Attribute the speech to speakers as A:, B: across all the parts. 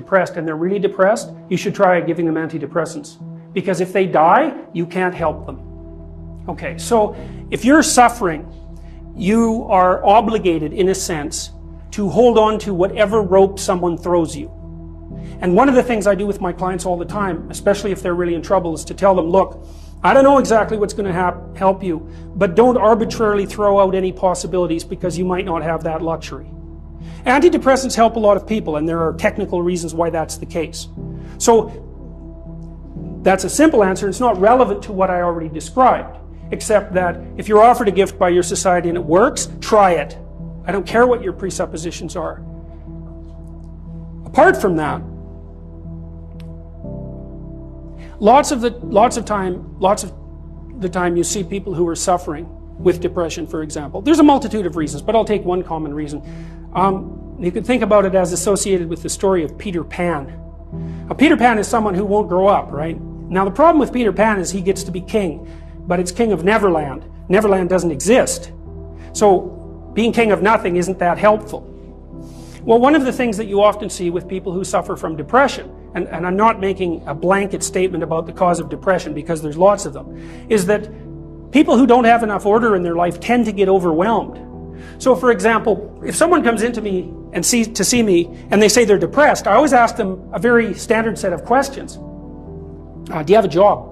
A: depressed and they're really depressed, you should try giving them antidepressants. Because if they die, you can't help them. Okay, so if you're suffering, you are obligated, in a sense, to hold on to whatever rope someone throws you. And one of the things I do with my clients all the time, especially if they're really in trouble, is to tell them, look, I don't know exactly what's going to help you, but don't arbitrarily throw out any possibilities because you might not have that luxury. Antidepressants help a lot of people, and there are technical reasons why that's the case. So that's a simple answer. It's not relevant to what I already described, except that if you're offered a gift by your society and it works, try it. I don't care what your presuppositions are. Apart from that, lots of the time you see people who are suffering with depression, for example. There's a multitude of reasons, but I'll take one common reason. You can think about it as associated with the story of Peter Pan. Now, Peter Pan is someone who won't grow up, right? Now, the problem with Peter Pan is he gets to be king, but it's king of Neverland. Neverland doesn't exist. So being king of nothing isn't that helpful. Well, one of the things that you often see with people who suffer from depression, and I'm not making a blanket statement about the cause of depression because there's lots of them, is that people who don't have enough order in their life tend to get overwhelmed. So for example, if someone comes into me and to see me and they say they're depressed, I always ask them a very standard set of questions. Do you have a job?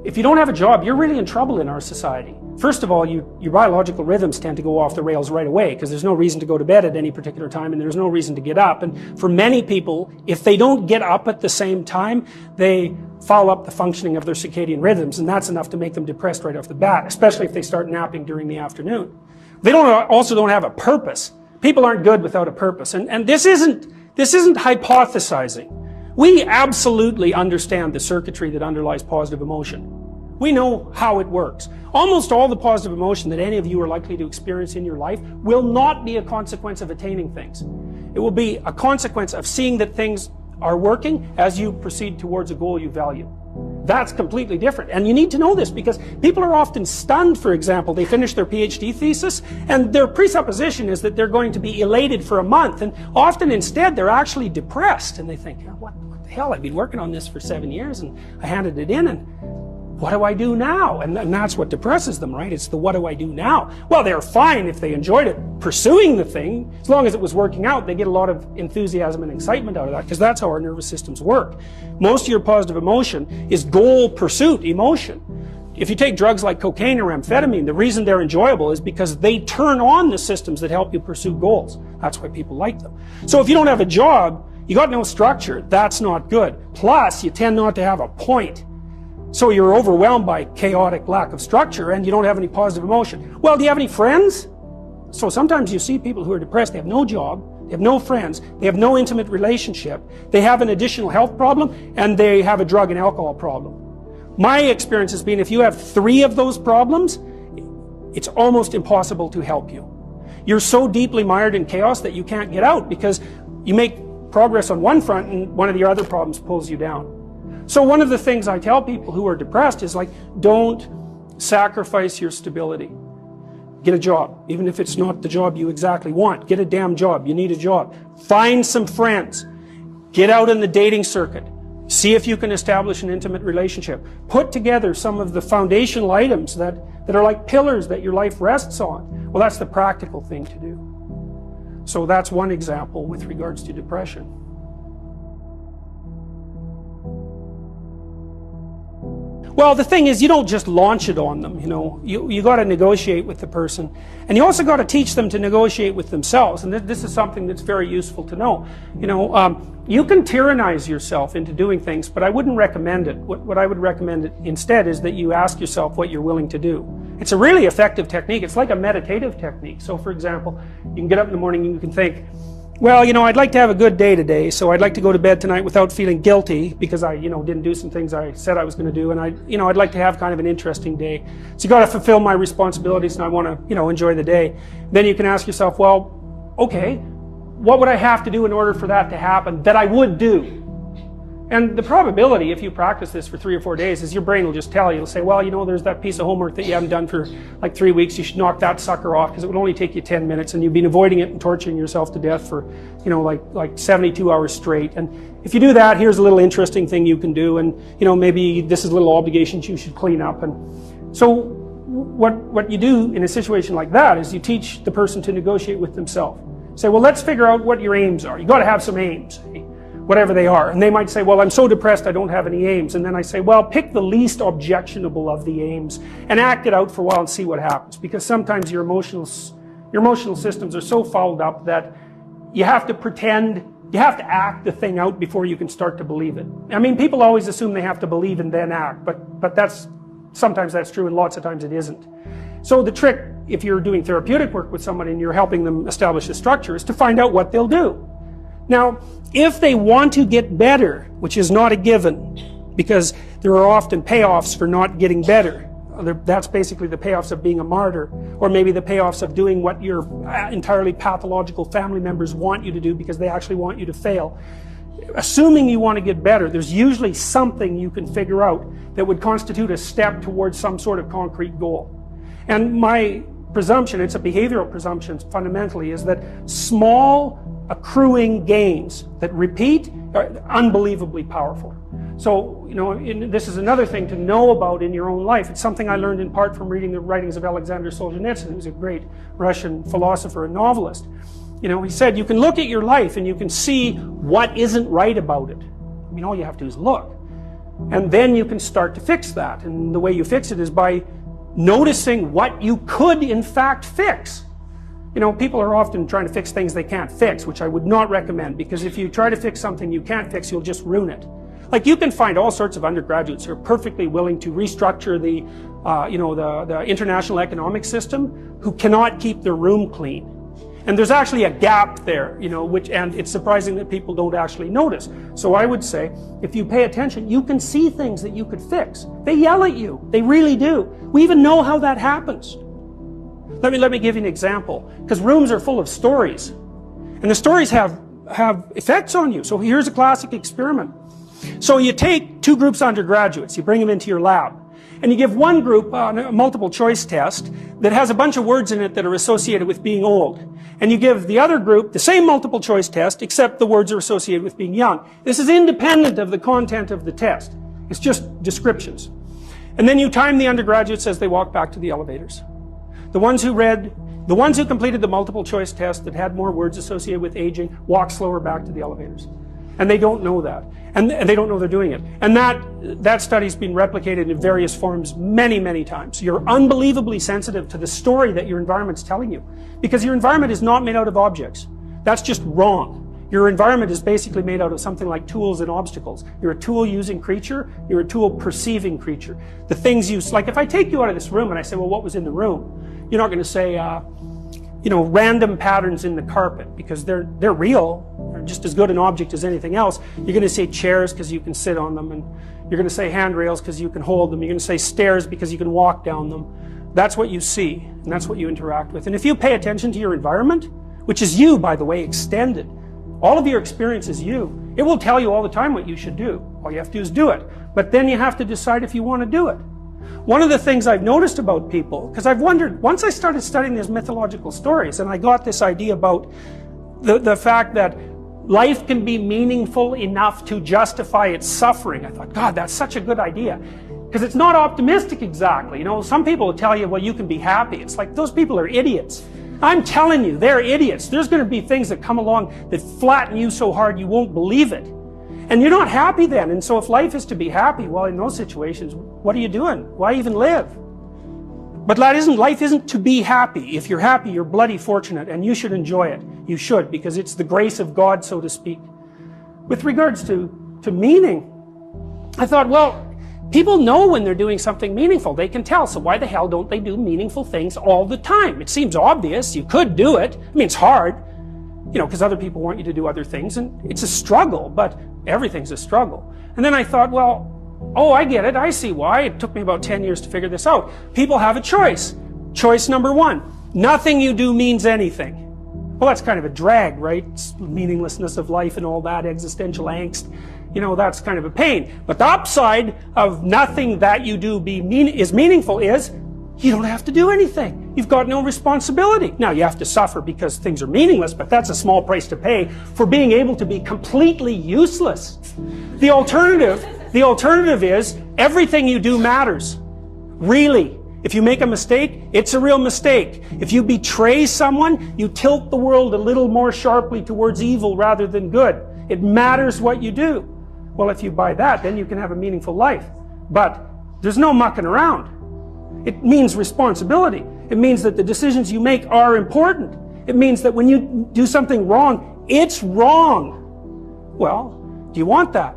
A: If you don't have a job, you're really in trouble in our society. First of all, your biological rhythms tend to go off the rails right away because there's no reason to go to bed at any particular time and there's no reason to get up. And for many people, if they don't get up at the same time, they foul up the functioning of their circadian rhythms, and that's enough to make them depressed right off the bat, especially if they start napping during the afternoon. They also don't have a purpose. People aren't good without a purpose. And this isn't hypothesizing. We absolutely understand the circuitry that underlies positive emotion. We know how it works. Almost all the positive emotion that any of you are likely to experience in your life will not be a consequence of attaining things. It will be a consequence of seeing that things are working as you proceed towards a goal you value. That's completely different. And you need to know this because people are often stunned, for example. They finish their PhD thesis and their presupposition is that they're going to be elated for a month. And often instead they're actually depressed. And they think, what the hell, I've been working on this for 7 years and I handed it in and what do I do now? And that's what depresses them, right? It's the what do I do now? Well, they're fine if they enjoyed it, pursuing the thing. As long as it was working out, they get a lot of enthusiasm and excitement out of that because that's how our nervous systems work. Most of your positive emotion is goal pursuit emotion. If you take drugs like cocaine or amphetamine, the reason they're enjoyable is because they turn on the systems that help you pursue goals. That's why people like them. So if you don't have a job, you got no structure, that's not good. Plus, you tend not to have a point. So you're overwhelmed by chaotic lack of structure and you don't have any positive emotion. Well, do you have any friends? So sometimes you see people who are depressed, they have no job, they have no friends, they have no intimate relationship, they have an additional health problem, and they have a drug and alcohol problem. My experience has been if you have 3 of those problems, it's almost impossible to help you. You're so deeply mired in chaos that you can't get out because you make progress on one front and one of your other problems pulls you down. So one of the things I tell people who are depressed is like, don't sacrifice your stability. Get a job, even if it's not the job you exactly want. Get a damn job. You need a job. Find some friends. Get out in the dating circuit. See if you can establish an intimate relationship. Put together some of the foundational items that are like pillars that your life rests on. Well, that's the practical thing to do. So that's one example with regards to depression. Well, the thing is, you don't just launch it on them, you got to negotiate with the person, and you also got to teach them to negotiate with themselves, and this is something that's very useful to know. You can tyrannize yourself into doing things, but I wouldn't recommend it. What I would recommend instead is that you ask yourself what you're willing to do. It's a really effective technique. It's like a meditative technique. So for example, you can get up in the morning and you can think, well, I'd like to have a good day today, so I'd like to go to bed tonight without feeling guilty because I, didn't do some things I said I was going to do, and I'd like to have kind of an interesting day. So you got to fulfill my responsibilities, and I want to, enjoy the day. Then you can ask yourself, well, okay, what would I have to do in order for that to happen that I would do? And the probability, if you practice this for 3 or 4 days, is your brain will just tell you, it'll say, well, you know, there's that piece of homework that you haven't done for like 3 weeks, you should knock that sucker off because it would only take you 10 minutes and you've been avoiding it and torturing yourself to death for, you know, like 72 hours straight. And if you do that, here's a little interesting thing you can do, and, you know, maybe this is little obligations you should clean up. And so what you do in a situation like that is you teach the person to negotiate with themselves. Say, well, let's figure out what your aims are. You got to have some aims, whatever they are. And they might say, well, I'm so depressed I don't have any aims. And then I say, well, pick the least objectionable of the aims and act it out for a while and see what happens. Because sometimes your emotional systems are so fouled up that you have to pretend, you have to act the thing out before you can start to believe it. I mean, people always assume they have to believe and then act, but sometimes that's true and lots of times it isn't. So the trick, if you're doing therapeutic work with somebody and you're helping them establish a structure, is to find out what they'll do. Now, if they want to get better, which is not a given, because there are often payoffs for not getting better. That's basically the payoffs of being a martyr, or maybe the payoffs of doing what your entirely pathological family members want you to do because they actually want you to fail. Assuming you want to get better, there's usually something you can figure out that would constitute a step towards some sort of concrete goal. And my presumption, it's a behavioral presumption fundamentally, is that small accruing gains that repeat are unbelievably powerful. So, you know, this is another thing to know about in your own life. It's something I learned in part from reading the writings of Alexander Solzhenitsyn, who's a great Russian philosopher and novelist. You know, he said, you can look at your life and you can see what isn't right about it. I mean, all you have to do is look. And then you can start to fix that. And the way you fix it is by noticing what you could in fact fix. You know, people are often trying to fix things they can't fix, which I would not recommend, because if you try to fix something you can't fix, you'll just ruin it. Like, you can find all sorts of undergraduates who are perfectly willing to restructure the, the international economic system, who cannot keep their room clean. And there's actually a gap there, you know, and it's surprising that people don't actually notice. So I would say, if you pay attention, you can see things that you could fix. They yell at you. They really do. We even know how that happens. Let me give you an example, because rooms are full of stories, and the stories have effects on you. So here's a classic experiment. So you take 2 groups of undergraduates, you bring them into your lab, and you give one group a multiple choice test that has a bunch of words in it that are associated with being old. And you give the other group the same multiple choice test, except the words are associated with being young. This is independent of the content of the test. It's just descriptions. And then you time the undergraduates as they walk back to the elevators. The ones who completed the multiple choice test that had more words associated with aging walk slower back to the elevators. And they don't know that. And they don't know they're doing it. And that study's been replicated in various forms many, many times. You're unbelievably sensitive to the story that your environment's telling you. Because your environment is not made out of objects. That's just wrong. Your environment is basically made out of something like tools and obstacles. You're a tool-using creature. You're a tool-perceiving creature. The things you... Like, if I take you out of this room and I say, well, what was in the room? You're not going to say, random patterns in the carpet, because they're real. They're just as good an object as anything else. You're going to say chairs because you can sit on them, and you're going to say handrails because you can hold them. You're going to say stairs because you can walk down them. That's what you see, and that's what you interact with. And if you pay attention to your environment, which is you, by the way, extended, all of your experience is you. It will tell you all the time what you should do. All you have to do is do it. But then you have to decide if you want to do it. One of the things I've noticed about people, because I've wondered, once I started studying these mythological stories, and I got this idea about the fact that life can be meaningful enough to justify its suffering, I thought, God, that's such a good idea. Because it's not optimistic exactly. You know, some people will tell you, well, you can be happy. It's like, those people are idiots. I'm telling you, they're idiots. There's going to be things that come along that flatten you so hard you won't believe it. And you're not happy then. And so if life is to be happy, well, in those situations, what are you doing? Why even live? But life isn't to be happy. If you're happy, you're bloody fortunate, and you should enjoy it. You should, because it's the grace of God, so to speak. With regards to meaning, I thought, well, people know when they're doing something meaningful. They can tell. So why the hell don't they do meaningful things all the time? It seems obvious. You could do it. I mean, it's hard, you know, because other people want you to do other things, and it's a struggle, but everything's a struggle. And then I thought, well, oh, I get it. I see why. It took me about 10 years to figure this out. People have a choice. Choice number 1. Nothing you do means anything. Well, that's kind of a drag, right? It's meaninglessness of life and all that, existential angst. You know, that's kind of a pain. But the upside of nothing that you do is meaningful is you don't have to do anything. You've got no responsibility. Now, you have to suffer because things are meaningless, but that's a small price to pay for being able to be completely useless. The alternative is everything you do matters. Really. If you make a mistake, it's a real mistake. If you betray someone, you tilt the world a little more sharply towards evil rather than good. It matters what you do. Well, if you buy that, then you can have a meaningful life. But there's no mucking around. It means responsibility. It means that the decisions you make are important. It means that when you do something wrong, it's wrong. Well, do you want that?